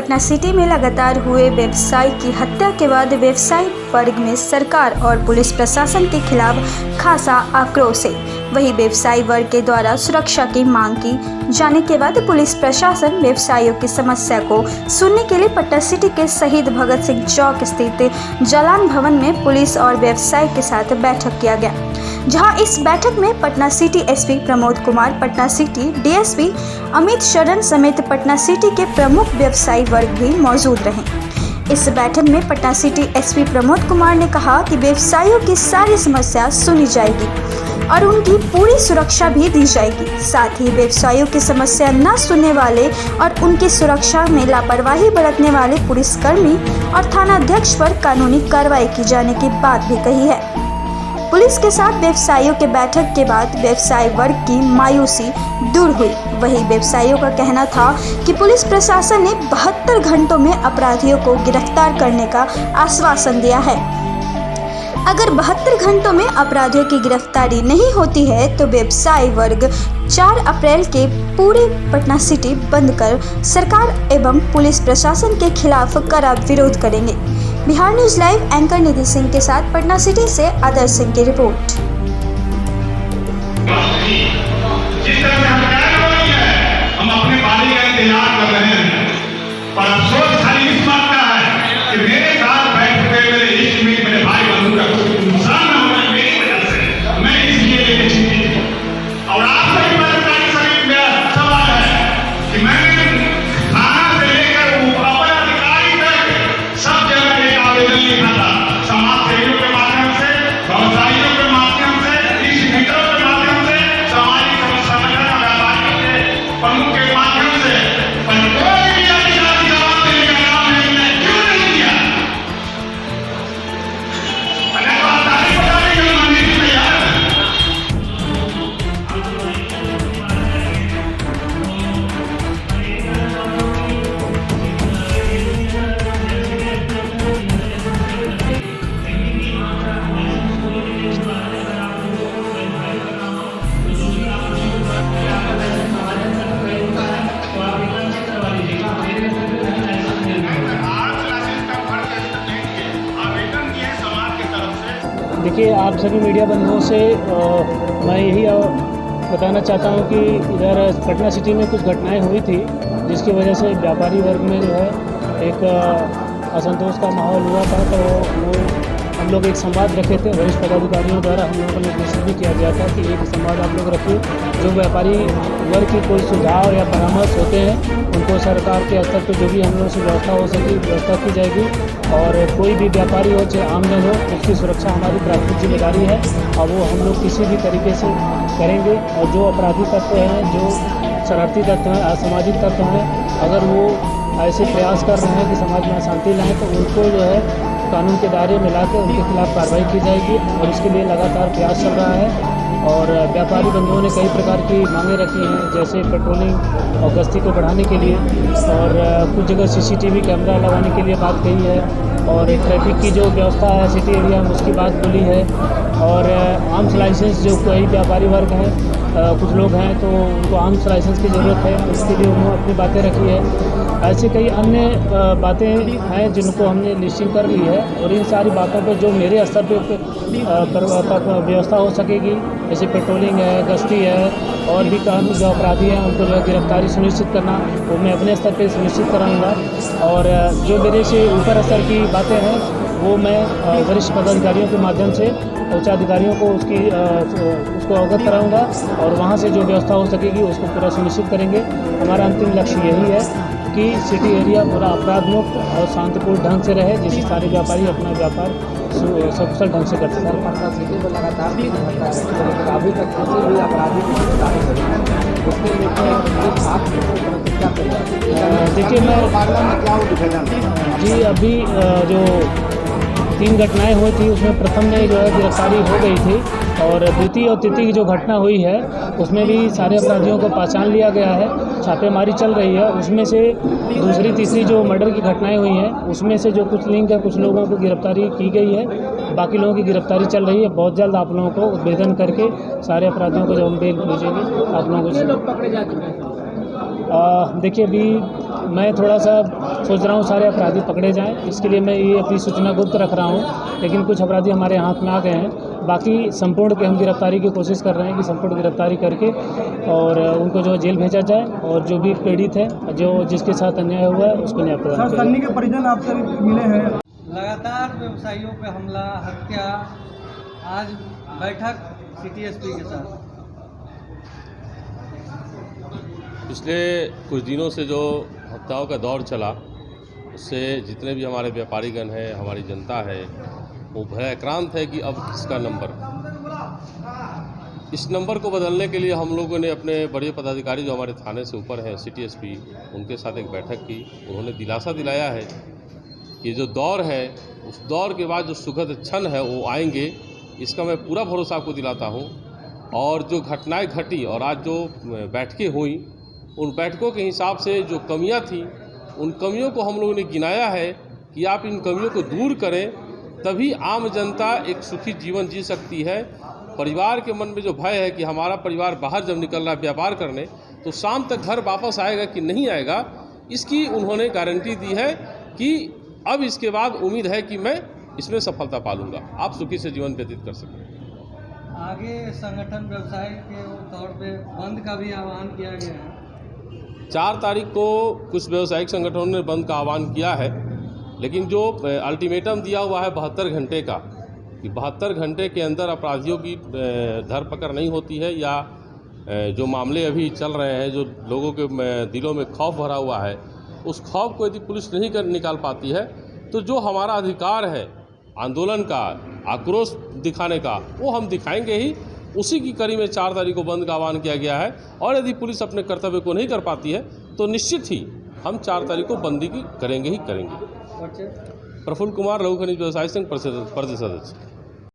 Patna city में लगातार हुए व्यवसायी की हत्या के बाद व्यवसायी वर्ग में सरकार और पुलिस प्रशासन के खिलाफ खासा आक्रोश है। वहीं व्यवसायी वर्ग के द्वारा सुरक्षा की मांग की जाने के बाद पुलिस प्रशासन व्यवसायियों की समस्या को सुनने के लिए पटना सिटी के शहीद भगत सिंह चौक स्थित जालान भवन में पुलिस और व्यवसायी के साथ बैठक किया गया, जहां इस बैठक में Patna city SP Pramod Kumar, Patna city DSP Amit शरण समेत पटना सिटी के प्रमुख व्यवसायी वर्ग भी मौजूद रहे। इस बैठक में पटना सिटी एसपी प्रमोद कुमार ने कहा कि व्यवसायियों की सारी समस्या सुनी जाएगी और उनकी पूरी सुरक्षा भी दी जाएगी। साथ ही व्यवसायियों की समस्या न सुनने वाले और उनकी सुरक्षा में लापरवाही बरतने वाले पुलिसकर्मी और थानाध्यक्ष पर कानूनी कार्रवाई की जाने की बात भी कही है। पुलिस के साथ व्यवसायियों के बैठक के बाद व्यवसायी वर्ग की मायूसी दूर हुई। वहीं व्यवसायियों का कहना था कि पुलिस प्रशासन ने 72 घंटों में अपराधियों को गिरफ्तार करने का आश्वासन दिया है। अगर 72 घंटों में अपराधियों की गिरफ्तारी नहीं होती है तो व्यवसायी वर्ग 4 अप्रैल के पूरे पटना सिटी बंद कर सरकार एवं पुलिस प्रशासन के खिलाफ कड़ा विरोध करेंगे। बिहार न्यूज लाइव एंकर निधि सिंह के साथ पटना सिटी से आदर्श सिंह की रिपोर्ट। जिस तरह हम अपने बारी का इंतजार कर रहे हैं, पर अफसोस खाली इस बात का है कि मेरे साथ बैठ हुए मेरे इष्ट मित्र, मेरे भाई बंधु का कुछ नुकसान न होना मेरी वजह से, मैं इसलिए लेकर चिंतित हूँ। और आपसे भी सवाल है कि मैंने थाना से लेकर अपर अधिकारी तक सब जगह एक आवेदन लिखा था, समाज सेवियों के माध्यम से, व्यवसायियों के माध्यम से, इष्ट मित्रों के माध्यम से, सामाजिक संगठन व्यापारियों के प्रमुख के माध्यम से, पर कोई भी अधिकारी जवाब देने का काम नहीं, क्यों नहीं किया? देखिए, आप सभी मीडिया बंधुओं से मैं यही बताना चाहता हूं कि इधर पटना सिटी में कुछ घटनाएं हुई थी, जिसकी वजह से व्यापारी वर्ग में जो है एक असंतोष का माहौल हुआ था। तो वो हम लोग एक संवाद रखे थे, वरिष्ठ पदाधिकारियों द्वारा हम लोगों को निर्देशित भी किया गया था कि एक संवाद आप लोग रखिए। जो व्यापारी वर्ग की कोई सुझाव या परामर्श होते हैं उनको सरकार के स्तर पर जो भी हम लोगों से व्यवस्था हो सके व्यवस्था की जाएगी। और कोई भी व्यापारी हो चाहे आमजन हो, उसकी सुरक्षा हमारी प्राथमिक जिम्मेदारी है और वो हम लोग किसी भी तरीके से करेंगे। और जो अपराधी तत्व हैं, जो शरारती तत्व हैं, असामाजिक तत्व हैं, अगर वो ऐसे प्रयास कर रहे हैं कि समाज में अशांति लाएँ तो उनको जो है कानून के दायरे में लाकर उनके खिलाफ कार्रवाई की जाएगी और इसके लिए लगातार प्रयास चल रहा है। और व्यापारी बंधुओं ने कई प्रकार की मांगें रखी हैं, जैसे पेट्रोलिंग और गश्ती को बढ़ाने के लिए, और कुछ जगह सीसीटीवी कैमरा लगाने के लिए बात कही है, और ट्रैफिक की जो व्यवस्था है सिटी एरिया में उसकी बात बोली है, और आर्म्स लाइसेंस जो कई व्यापारी वर्ग हैं, कुछ लोग हैं तो उनको आर्म्स लाइसेंस की ज़रूरत है, उसके लिए उन्होंने अपनी बातें रखी है। ऐसे कई अन्य बातें हैं जिनको हमने लिस्टिंग कर ली है और इन सारी बातों पर जो मेरे स्तर पर व्यवस्था हो सकेगी, जैसे पेट्रोलिंग है, गश्ती है, और भी कानूनी जो अपराधी हैं उनको जो है गिरफ्तारी सुनिश्चित करना, वो मैं अपने स्तर पर सुनिश्चित कराऊँगा। और जो मेरे से ऊपर स्तर की बातें हैं वो मैं वरिष्ठ पदाधिकारियों के माध्यम से उच्चाधिकारियों को उसको अवगत कराऊंगा और वहाँ से जो व्यवस्था हो सकेगी उसको पूरा सुनिश्चित करेंगे। हमारा अंतिम लक्ष्य यही है कि सिटी एरिया पूरा अपराध मुक्त और शांतिपूर्ण ढंग से रहे, जिससे सारे व्यापारी अपना व्यापार सकुशल ढंग से कर सकें। पटना सिटी को लगातार अभी तक किसी भी अपराधी की गिरफ्तारी करी उसके देखिए, मैं जी अभी जो 3 घटनाएं हुई थी उसमें प्रथम में जो है गिरफ्तारी हो गई थी, और द्वितीय और तृतीय की जो घटना हुई है उसमें भी सारे अपराधियों को पहचान लिया गया है, छापेमारी चल रही है। उसमें से दूसरी तीसरी जो मर्डर की घटनाएं हुई हैं उसमें से जो कुछ लिंक है, कुछ लोगों को गिरफ्तारी की गई है, बाकी लोगों की गिरफ्तारी चल रही है। बहुत जल्द आप लोगों को उद्भेदन करके सारे अपराधियों को जब हम बेल भेजेंगे आप लोगों को। देखिए, अभी मैं थोड़ा सा सोच रहा हूँ सारे अपराधी पकड़े जाएं, इसके लिए मैं ये अपनी सूचना गुप्त रख रहा हूँ, लेकिन कुछ अपराधी हमारे हाथ में आ गए हैं। बाकी संपूर्ण की हम गिरफ्तारी की कोशिश कर रहे हैं कि संपूर्ण गिरफ्तारी करके और उनको जो जेल भेजा जाए और जो भी पीड़ित है, जो जिसके साथ अन्याय हुआ है, उसको न्याय प्रदान किया जाए। सन्नी के परिजन आपसे मिले हैं। लगातार व्यवसायियों पे हमला, हत्या, आज बैठक सिटी एसपी के साथ। पिछले कुछ दिनों से जो हत्याओं का दौर चला, उससे जितने भी हमारे व्यापारीगण हैं, हमारी जनता है, वो भयाक्रांत है कि अब किसका नंबर। इस नंबर को बदलने के लिए हम लोगों ने अपने बड़े पदाधिकारी जो हमारे थाने से ऊपर हैं, सिटी एसपी, उनके साथ एक बैठक की। उन्होंने दिलासा दिलाया है कि जो दौर है, उस दौर के बाद जो सुखद क्षण है वो आएंगे, इसका मैं पूरा भरोसा आपको दिलाता हूँ। और जो घटनाएं घटी और आज जो बैठकें हुई, उन बैठकों के हिसाब से जो कमियां थी, उन कमियों को हम लोगों ने गिनाया है कि आप इन कमियों को दूर करें, तभी आम जनता एक सुखी जीवन जी सकती है। परिवार के मन में जो भय है कि हमारा परिवार बाहर जब निकल रहा है व्यापार करने, तो शाम तक घर वापस आएगा कि नहीं आएगा, इसकी उन्होंने गारंटी दी है कि अब इसके बाद उम्मीद है कि मैं इसमें सफलता पालूंगा, आप सुखी से जीवन व्यतीत कर सकें। आगे संगठन व्यवसाय के तौर पे बंद का भी आह्वान किया गया है। 4 तारीख को कुछ व्यावसायिक संगठनों ने बंद का आह्वान किया है, लेकिन जो अल्टीमेटम दिया हुआ है 72 घंटे का, कि 72 घंटे के अंदर अपराधियों की धरपकड़ नहीं होती है, या जो मामले अभी चल रहे हैं, जो लोगों के दिलों में खौफ भरा हुआ है, उस खौफ को यदि पुलिस नहीं निकाल पाती है, तो जो हमारा अधिकार है आंदोलन का, आक्रोश दिखाने का, वो हम दिखाएंगे ही। उसी की कड़ी में 4 तारीख को बंद का आह्वान किया गया है। और यदि पुलिस अपने कर्तव्य को नहीं कर पाती है, तो निश्चित ही हम 4 तारीख को बंदी की करेंगे ही करेंगे। प्रफुल्ल कुमार, लघु खनिज व्यवसाय संघ प्रदेश अध्यक्ष।